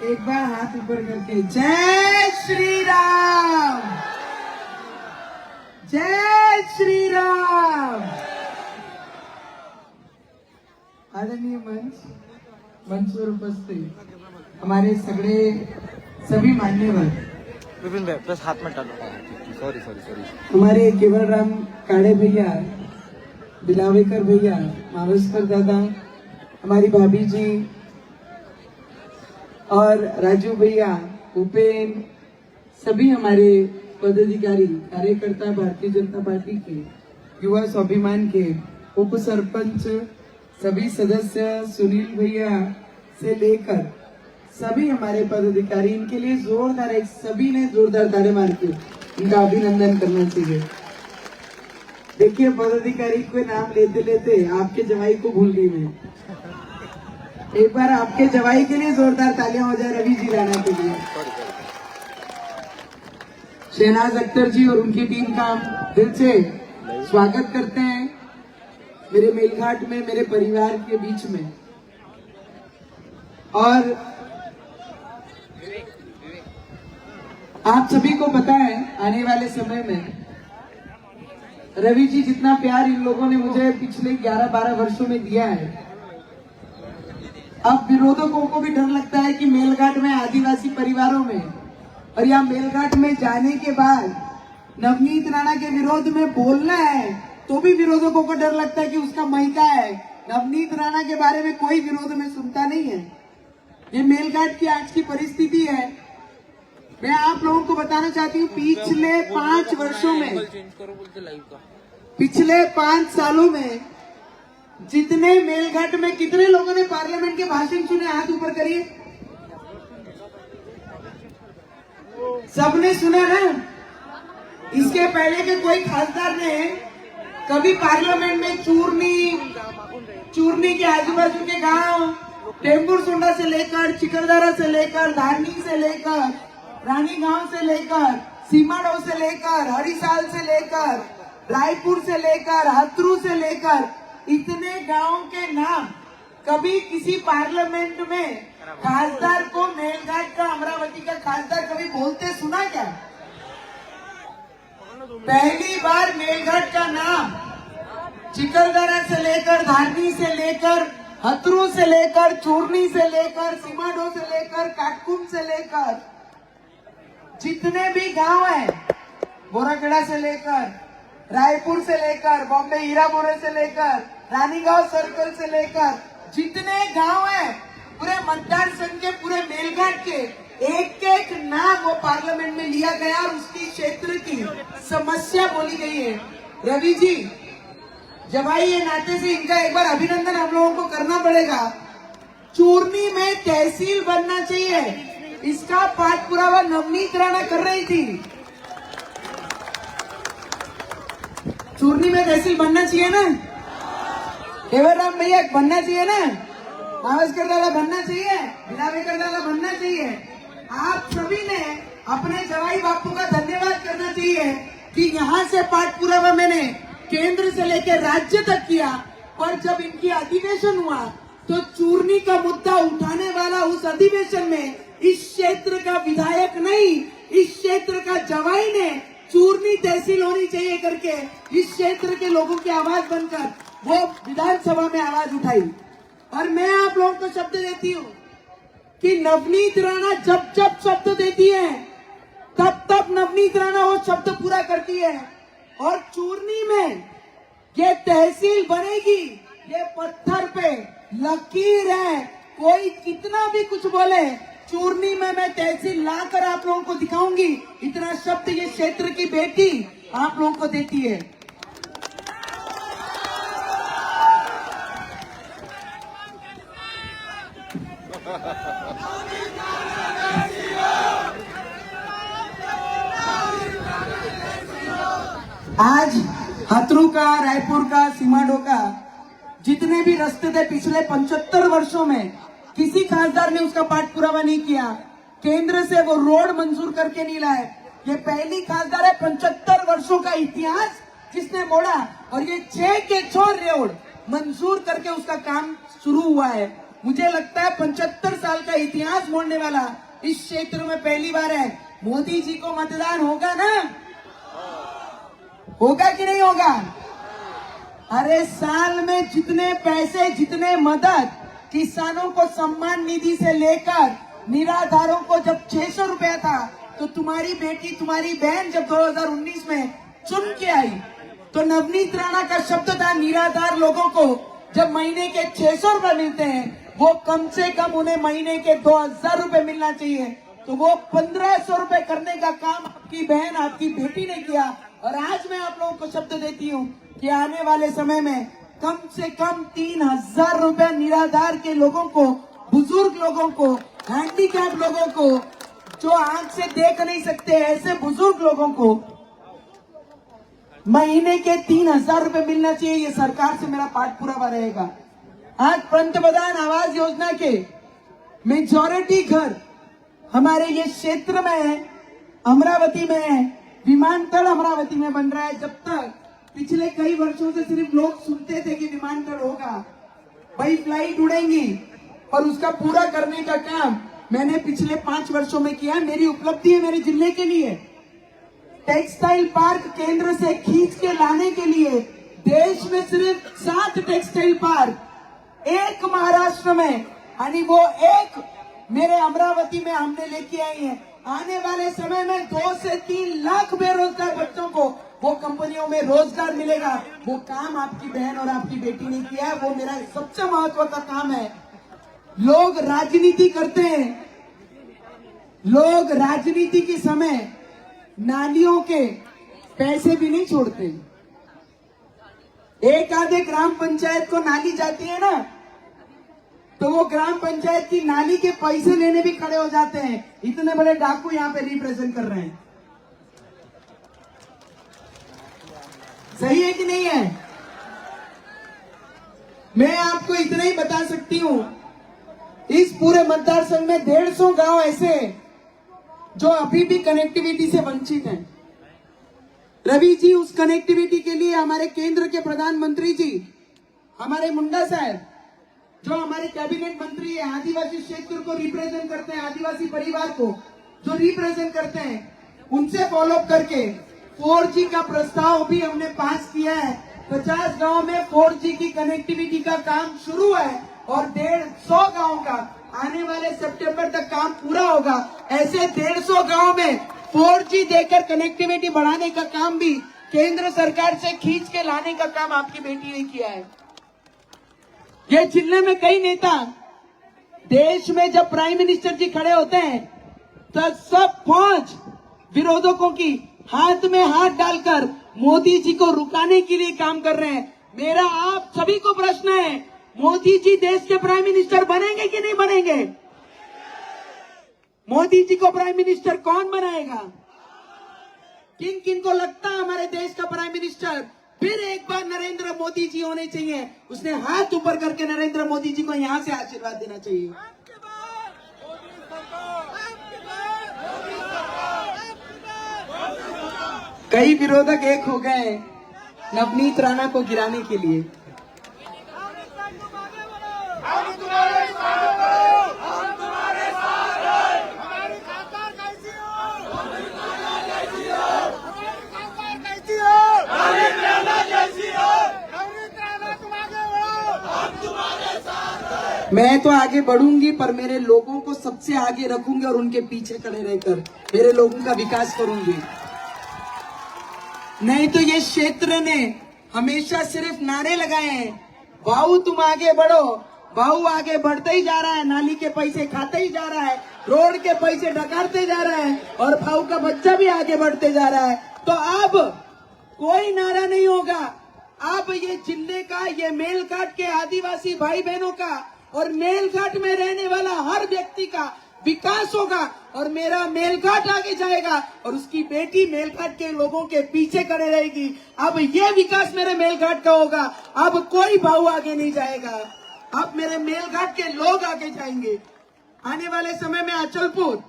एक बार हाथ ऊपर करके जय श्री राम, जय श्री राम। आदरणीय मंच पर उपस्थित हमारे सभी मान्यवर, विपिन भाई प्लस हाथ में डालो। Sorry sorry sorry. हमारे केवल राम काड़े भैया, दिलावेकर भैया, मावस्कर दादा, हमारी भाभी जी और राजू भैया, उपेन, सभी हमारे पदाधिकारी, कार्यकर्ता, भारतीय जनता पार्टी के, युवा स्वाभिमान के उप सरपंच, सभी सदस्य, सुनील भैया से लेकर सभी हमारे पदाधिकारी, इनके लिए जोरदार, सभी ने जोरदार ताली मार के इनका अभिनंदन करना चाहिए। देखिए, पदाधिकारी को नाम लेते लेते आपके जवाई को भूल गई मैं। एक बार आपके जवाई के लिए जोरदार तालियां हो जाए, रवि जी राणा के लिए। शहनाज अख्तर जी और उनकी टीम का हम दिल से स्वागत करते हैं मेरे मेलघाट में, मेरे परिवार के बीच में। और आप सभी को पता है, आने वाले समय में रवि जी जितना प्यार इन लोगों ने मुझे पिछले 11-12 वर्षों में दिया है, अब विरोधकों को भी डर लगता है कि मेलघाट में आदिवासी परिवारों में और यहाँ मेलघाट में जाने के बाद नवनीत राणा के विरोध में बोलना है तो भी विरोधकों को डर लगता है कि उसका महिका है। नवनीत राणा के बारे में कोई विरोध में सुनता नहीं है। ये मेलघाट की आज की परिस्थिति है। मैं आप लोगों को बताना चाहती हूँ, पिछले 5 वर्षों में, पिछले 5 सालों में जितने मेलघाट में कितने लोगों ने पार्लियामेंट के भाषण सुने, हाथ ऊपर करिए। सबने सुना ना? इसके पहले के कोई खासदार ने कभी पार्लियामेंट में चूरनी के आजू बाजू के गांव, टेम्पुर-सुंडा से लेकर, चिकरदारा से लेकर, धारनी से लेकर, रानी गांव से लेकर, सीमाड़ो से लेकर, हरिसाल से लेकर, रायपुर से लेकर, हथरू से लेकर, इतने गांव के नाम कभी किसी पार्लियामेंट में खासदार को, मेलघाट का, अमरावती का खासदार कभी बोलते सुना क्या? पहली बार मेलघाट का नाम चिकलदरा से लेकर, धारनी से लेकर, हथरू से लेकर, चूरनी से लेकर, सीमाडो से लेकर, काटकुम से लेकर, जितने भी गांव हैं, बोराखेड़ा से लेकर, रायपुर से लेकर, बॉम्बे हीरा मोरे से लेकर, रानीगांव सर्कल से लेकर, जितने गांव हैं, पूरे मतदार संघ के, पूरे मेलघाट के एक एक नाम वो पार्लियामेंट में लिया गया और उसकी क्षेत्र की समस्या बोली गई है। रवि जी, जवाई ये नाते से इनका एक बार अभिनंदन हम लोगों को करना पड़ेगा। चूरनी में तहसील बनना चाहिए, इसका पाठ पुरावा नवनीत राणा कर रही थी। चूरनी में तहसील बनना चाहिए ना? केवल राम भैया बनना चाहिए ना? मावस्कर दादा बनना चाहिए, दिलावेकर दादा बनना चाहिए। आप सभी ने अपने जवाई बापू का धन्यवाद करना चाहिए कि यहाँ से पाठ पुरावा मैंने केंद्र से लेकर राज्य तक किया, और जब इनकी अधिवेशन हुआ तो चूरनी का मुद्दा उठाने वाला उस अधिवेशन में इस क्षेत्र का विधायक नहीं, इस क्षेत्र का जवाई ने चूरनी तहसील होनी चाहिए करके इस क्षेत्र के लोगों की आवाज बनकर वो विधानसभा में आवाज उठाई। और मैं आप लोगों को शब्द देती हूँ कि नवनीत राणा जब जब शब्द देती है तब तब नवनीत राणा वो शब्द पूरा करती है। और चूरनी में ये तहसील बनेगी, ये पत्थर पे लकीर है। कोई कितना भी कुछ बोले, चूरनी में मैं तहसील लाकर आप लोगों को दिखाऊंगी। इतना शब्द ये क्षेत्र की बेटी आप लोगों को देती है। आज हथरू का, रायपुर का, सीमाडो का जितने भी रास्ते थे पिछले 75 वर्षों में किसी खासदार ने उसका पाठ पुरावा नहीं किया। केंद्र से वो रोड मंजूर करके नहीं लाए। ये पहली खासदार है 75 वर्षों का इतिहास जिसने मोड़ा, और ये 6 के 6 रोड मंजूर करके उसका काम शुरू हुआ है। मुझे लगता है 75 साल का इतिहास मोड़ने वाला इस क्षेत्र में पहली बार है। मोदी जी को मतदान होगा ना? होगा कि नहीं होगा? अरे साल में जितने पैसे, जितने मदद किसानों को सम्मान निधि से लेकर निराधारों को जब 600 रुपया था, तो तुम्हारी बेटी, तुम्हारी बहन जब 2019 में चुन के आई तो नवनीत राणा का शब्द था निराधार लोगों को जब महीने के 600 रुपए मिलते हैं, वो कम से कम उन्हें महीने के 2000 रुपए मिलना चाहिए। तो वो 1500 रुपए करने का काम आपकी बहन, आपकी बेटी ने किया। और आज मैं आप लोगों को शब्द देती हूँ कि आने वाले समय में कम से कम 3000 रुपए निराधार के लोगों को, बुजुर्ग लोगों को, हैंडीकैप लोगों को, जो आंख से देख नहीं सकते ऐसे बुजुर्ग लोगों को महीने के 3000 रुपए मिलना चाहिए। ये सरकार से मेरा पाठ पूरा रहेगा। आज पंतप्रधान आवास योजना के मेजॉरिटी घर हमारे ये क्षेत्र में है, अमरावती में है। विमानतल अमरावती में बन रहा है। जब तक पिछले कई वर्षों से सिर्फ लोग सुनते थे कि विमानतल होगा, भाई फ्लाइट उड़ेंगी, और उसका पूरा करने का काम मैंने पिछले 5 वर्षों में किया। मेरी उपलब्धि है मेरे जिले के लिए। टेक्सटाइल पार्क केंद्र से खींच के लाने के लिए देश में सिर्फ 7 टेक्सटाइल पार्क, एक महाराष्ट्र में, यानी वो एक मेरे अमरावती में हमने लेके आई है। आने वाले समय में 2 से 3 लाख बेरोजगार बच्चों को वो कंपनियों में रोजगार मिलेगा। वो काम आपकी बहन और आपकी बेटी ने किया है। वो मेरा सबसे महत्व का काम है। लोग राजनीति करते हैं, लोग राजनीति के समय नालियों के पैसे भी नहीं छोड़ते। एक आधे ग्राम पंचायत को नाली जाती है ना, तो वो ग्राम पंचायत की नाली के पैसे लेने भी खड़े हो जाते हैं। इतने बड़े डाकू यहाँ पे रिप्रेजेंट कर रहे हैं। सही है कि नहीं है? मैं आपको इतना ही बता सकती हूँ, इस पूरे मतदार संघ में 150 गांव ऐसे जो अभी भी कनेक्टिविटी से वंचित हैं। रवि जी, उस कनेक्टिविटी के लिए हमारे केंद्र के प्रधानमंत्री जी, हमारे मुंडा साहब, जो हमारे कैबिनेट मंत्री है, आदिवासी क्षेत्र को रिप्रेजेंट करते हैं, आदिवासी परिवार को जो रिप्रेजेंट करते हैं, उनसे फॉलो अप करके 4G का प्रस्ताव भी हमने पास किया है। 50 गांव में 4G की कनेक्टिविटी का काम शुरू है और 150 गांव का आने वाले सितंबर तक काम पूरा होगा। ऐसे 150 गांव में 4G देकर कनेक्टिविटी बढ़ाने का काम भी केंद्र सरकार से खींच के लाने का काम आपकी बेटी ने किया है। ये जिले में कई नेता, देश में जब प्राइम मिनिस्टर जी खड़े होते हैं तो सब फौज विरोधकों की हाथ में हाथ डालकर मोदी जी को रुकाने के लिए काम कर रहे हैं। मेरा आप सभी को प्रश्न है, मोदी जी देश के प्राइम मिनिस्टर बनेंगे कि नहीं बनेंगे? मोदी जी को प्राइम मिनिस्टर कौन बनाएगा? किन किन को लगता है हमारे देश का प्राइम मिनिस्टर फिर एक बार नरेंद्र मोदी जी होने चाहिए? उसने हाथ ऊपर करके नरेंद्र मोदी जी को यहां से आशीर्वाद देना चाहिए। कई विरोधक एक हो गए नवनीत राणा को गिराने के लिए। मैं तो आगे बढ़ूंगी, पर मेरे लोगों को सबसे आगे रखूंगी और उनके पीछे खड़े रहकर मेरे लोगों का विकास करूंगी। नहीं तो ये क्षेत्र ने हमेशा सिर्फ नारे लगाए हैं, भाऊ तुम आगे बढ़ो। भाऊ आगे बढ़ते ही जा रहा है, नाली के पैसे खाते ही जा रहा है, रोड के पैसे डकारते जा रहा है, और भाऊ का बच्चा भी आगे बढ़ते जा रहा है। तो अब कोई नारा नहीं होगा। अब ये जिले का, ये मेलघाट के आदिवासी भाई बहनों का और मेलघाट में रहने वाला हर व्यक्ति का विकास होगा, और मेरा मेलघाट आगे जाएगा और उसकी बेटी मेलघाट के लोगों के पीछे खड़े रहेगी। अब ये विकास मेरे मेलघाट का होगा। अब कोई भाऊ आगे नहीं जाएगा, अब मेरे मेलघाट के लोग आगे जाएंगे। आने वाले समय में अचलपुर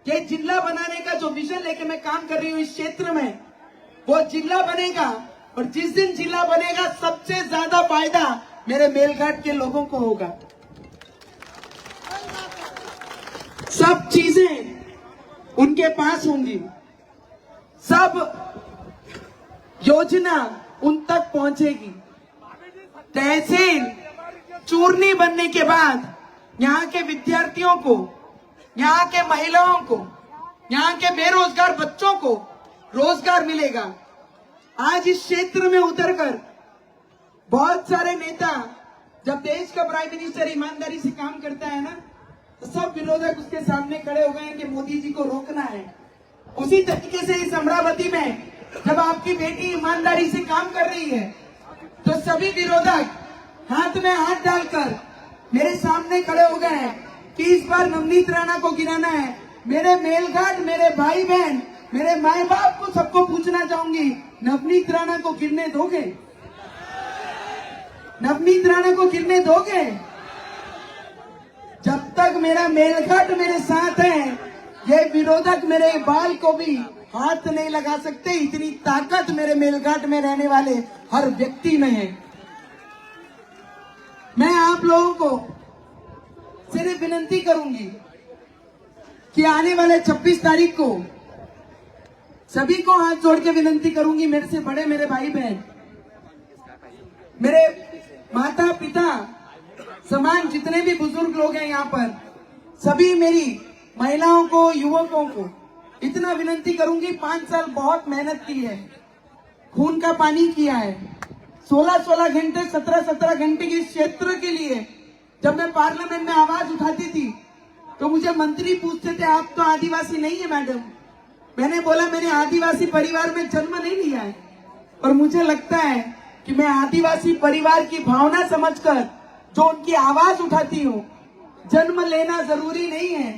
ये जिला बनाने का जो विजन लेके मैं काम कर रही हूँ इस क्षेत्र में, वो जिला बनेगा। और जिस दिन जिला बनेगा सबसे ज्यादा फायदा मेरे मेलघाट के लोगों को होगा। सब चीजें उनके पास होंगी, सब योजना उन तक पहुंचेगी। तहसील चूरनी बनने के बाद यहाँ के विद्यार्थियों को, यहाँ के महिलाओं को, यहाँ के बेरोजगार बच्चों को रोजगार मिलेगा। आज इस क्षेत्र में उतरकर बहुत सारे नेता, जब देश का प्राइम मिनिस्टर ईमानदारी से काम करता है ना, तो सब विरोधक उसके सामने खड़े हो गए हैं कि मोदी जी को रोकना है। उसी तरीके से इस अमरावती में जब आपकी बेटी ईमानदारी से काम कर रही है, तो सभी विरोधक हाथ में हाथ डालकर मेरे सामने खड़े हो गए हैं कि इस बार नवनीत राणा को गिराना है। मेरे मेलघाट, मेरे भाई बहन, मेरे माए बाप को सबको पूछना चाहूंगी, नवनीत राणा को गिरने दोगे? नवनीत राणा को गिरने दोगे? जब तक मेरा मेलघाट मेरे साथ है, ये विरोधक मेरे बाल को भी हाथ नहीं लगा सकते। इतनी ताकत मेरे मेलघाट में रहने वाले हर व्यक्ति में है। मैं आप लोगों को सिर्फ विनती करूंगी कि आने वाले 26 तारीख को सभी को हाथ जोड़ के विनती करूंगी, मेरे से बड़े मेरे भाई बहन, मेरे माता पिता समान जितने भी बुजुर्ग लोग हैं यहाँ पर, सभी मेरी महिलाओं को, युवकों को इतना विनती करूंगी, 5 साल बहुत मेहनत की है, खून का पानी किया है, 16-16 घंटे, 17-17 घंटे के क्षेत्र के लिए जब मैं पार्लियामेंट में आवाज उठाती थी तो मुझे मंत्री पूछते थे, आप तो आदिवासी नहीं है मैडम। मैंने बोला, मैंने आदिवासी परिवार में जन्म नहीं लिया है, और मुझे लगता है कि मैं आदिवासी परिवार की भावना समझकर जो उनकी आवाज उठाती हूँ, जन्म लेना जरूरी नहीं है,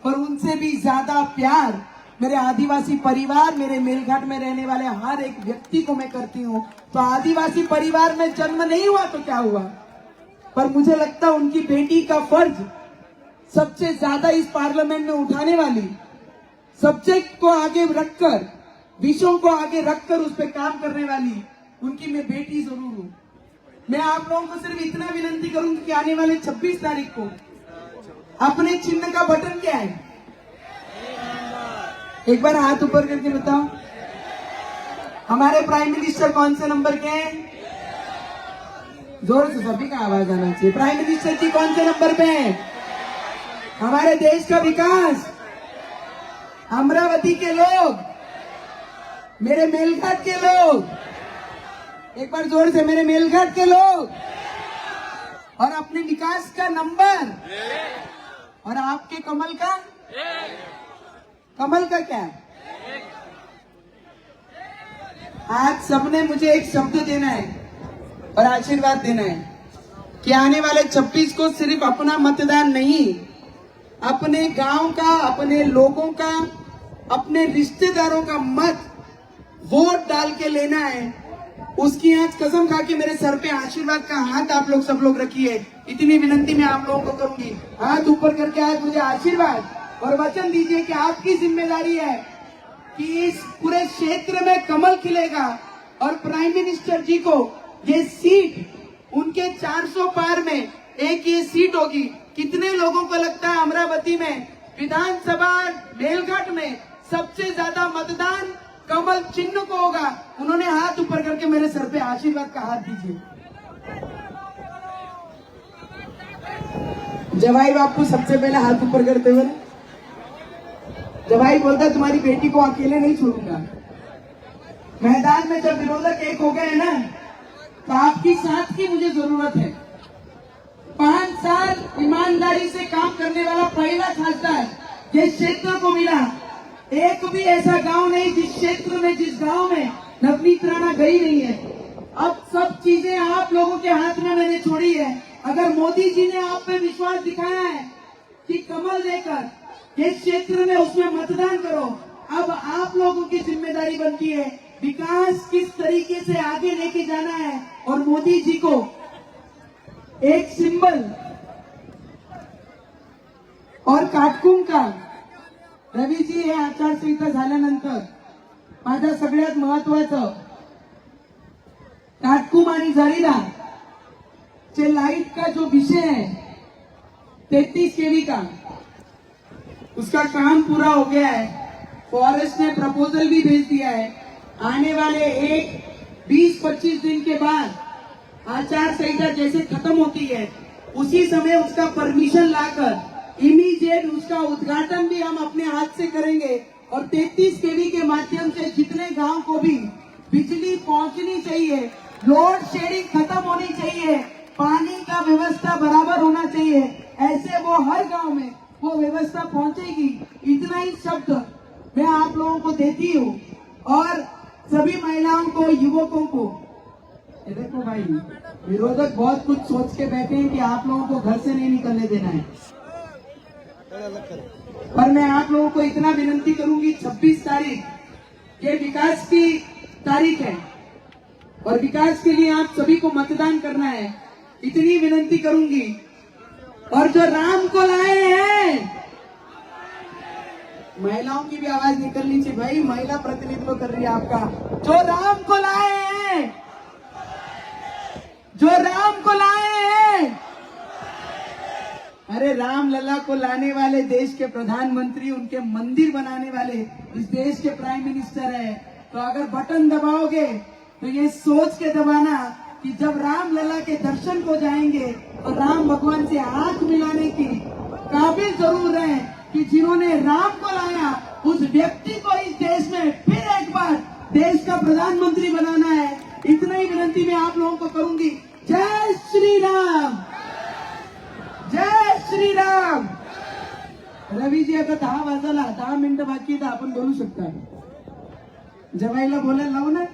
पर उनसे भी ज्यादा प्यार मेरे आदिवासी परिवार, मेरे मेलघाट में रहने वाले हर एक व्यक्ति को मैं करती हूँ। तो आदिवासी परिवार में जन्म नहीं हुआ तो क्या हुआ, पर मुझे लगता है उनकी बेटी का फर्ज सबसे ज्यादा इस पार्लियामेंट में उठाने वाली, सब्जेक्ट को आगे रखकर, विषयों को आगे रखकर उस पर काम करने वाली उनकी मैं बेटी जरूर हूँ। मैं आप लोगों को सिर्फ इतना विनती करूंगी कि आने वाले 26 तारीख को अपने चिन्ह का बटन क्या है, एक बार हाथ ऊपर करके बताओ। हमारे प्राइम मिनिस्टर कौन से नंबर के हैं? जोर से सभी का आवाज आना चाहिए। प्राइम मिनिस्टर जी कौन से नंबर पे हैं? हमारे देश का विकास, अमरावती के लोग, मेरे मेलघाट के लोग, एक बार जोर से, मेरे मेलघाट के लोग, और अपने विकास का नंबर, और आपके कमल का, कमल का क्या है? आज सबने मुझे एक शब्द देना है और आशीर्वाद देना है कि आने वाले 26 को सिर्फ अपना मतदान नहीं, अपने गांव का, अपने लोगों का, अपने रिश्तेदारों का मत वोट डाल के लेना है। उसकी आज कसम खा के मेरे सर पे आशीर्वाद का हाथ आप लोग सब लोग रखिए। इतनी विनती मैं आप लोगों को करूंगी, हाथ ऊपर करके आज मुझे आशीर्वाद और वचन दीजिए कि आपकी जिम्मेदारी है कि इस पूरे क्षेत्र में कमल खिलेगा और प्राइम मिनिस्टर जी को ये सीट, उनके 400 पार में एक ये सीट होगी। कितने लोगों को लगता है अमरावती में विधानसभा मेलघाट में सबसे ज्यादा मतदान कमल चिन्ह को होगा? उन्होंने हाथ ऊपर करके मेरे सर पे आशीर्वाद का हाथ दीजिए। जवाई बापू सबसे पहले हाथ ऊपर करते हुए, जवाई बोलता तुम्हारी बेटी को अकेले नहीं छोड़ूंगा। मैदान में जब विरोधक एक हो गए ना, तो आपकी साथ की मुझे जरूरत है। 5 साल ईमानदारी से काम करने वाला पहला खासदार ये क्षेत्र को मिला। एक भी ऐसा गांव नहीं जिस क्षेत्र में, जिस गांव में नवनीत राणा गई नहीं है। अब सब चीजें आप लोगों के हाथ में मैंने छोड़ी है। अगर मोदी जी ने आप पे विश्वास दिखाया है कि कमल देकर ये क्षेत्र में उसमें मतदान करो, अब आप लोगों की जिम्मेदारी बनती है विकास किस तरीके से आगे लेके जाना है। और मोदी जी को एक सिंबल और काटकुम का, रवी जी हे आचारसंहिता झाल्यानंतर माझ्या सगळ्यात महत्वाचं काटकुम आणि झरीला चे लाईट का जो विषय है 33 केवी का, उसका काम पूरा हो गया है। फॉरेस्ट ने प्रपोजल भी भेज दिया है। आने वाले 20-25 दिन के बाद आचार संहिता जैसे खत्म होती है उसी समय उसका परमिशन लाकर इमीडिएट उसका उद्घाटन भी हम अपने हाथ से करेंगे और 33 केवी के माध्यम से जितने गांव को भी बिजली पहुंचनी चाहिए, लोड शेडिंग खत्म होनी चाहिए, पानी का व्यवस्था बराबर होना चाहिए, ऐसे वो हर गांव में वो व्यवस्था पहुंचेगी। इतना ही शब्द मैं आप लोगों को देती हूँ और सभी महिलाओं को, युवकों को, ये देखो भाई विरोधक बहुत कुछ सोच के बैठे हैं कि आप लोगों को घर से नहीं निकलने देना है, पर मैं आप लोगों को इतना विनती करूंगी 26 तारीख ये विकास की तारीख है और विकास के लिए आप सभी को मतदान करना है, इतनी विनती करूंगी। और जो राम को लाए हैं, महिलाओं की भी आवाज निकलनी चाहिए भाई, महिला प्रतिनिधित्व कर रही है आपका। जो राम को लाए हैं, जो राम को लाए हैं, अरे राम लला को लाने वाले देश के प्रधानमंत्री, उनके मंदिर बनाने वाले इस देश के प्राइम मिनिस्टर है। तो अगर बटन दबाओगे तो ये सोच के दबाना कि जब राम लला के दर्शन को जाएंगे तो राम भगवान से हाथ मिलाने की काबिल जरूर है कि जिन्होंने राम को लाया उस व्यक्ति को इस देश में फिर एक बार देश का प्रधानमंत्री बनाना है। इतना ही विनती मैं आप लोगों को करूंगी। जय श्री राम, जय श्री राम। रवीजी आता 10 वाजायला 10 मिनिटं बाकी तर आपण बोलू शकता। जवायला बोलायला लावू ना।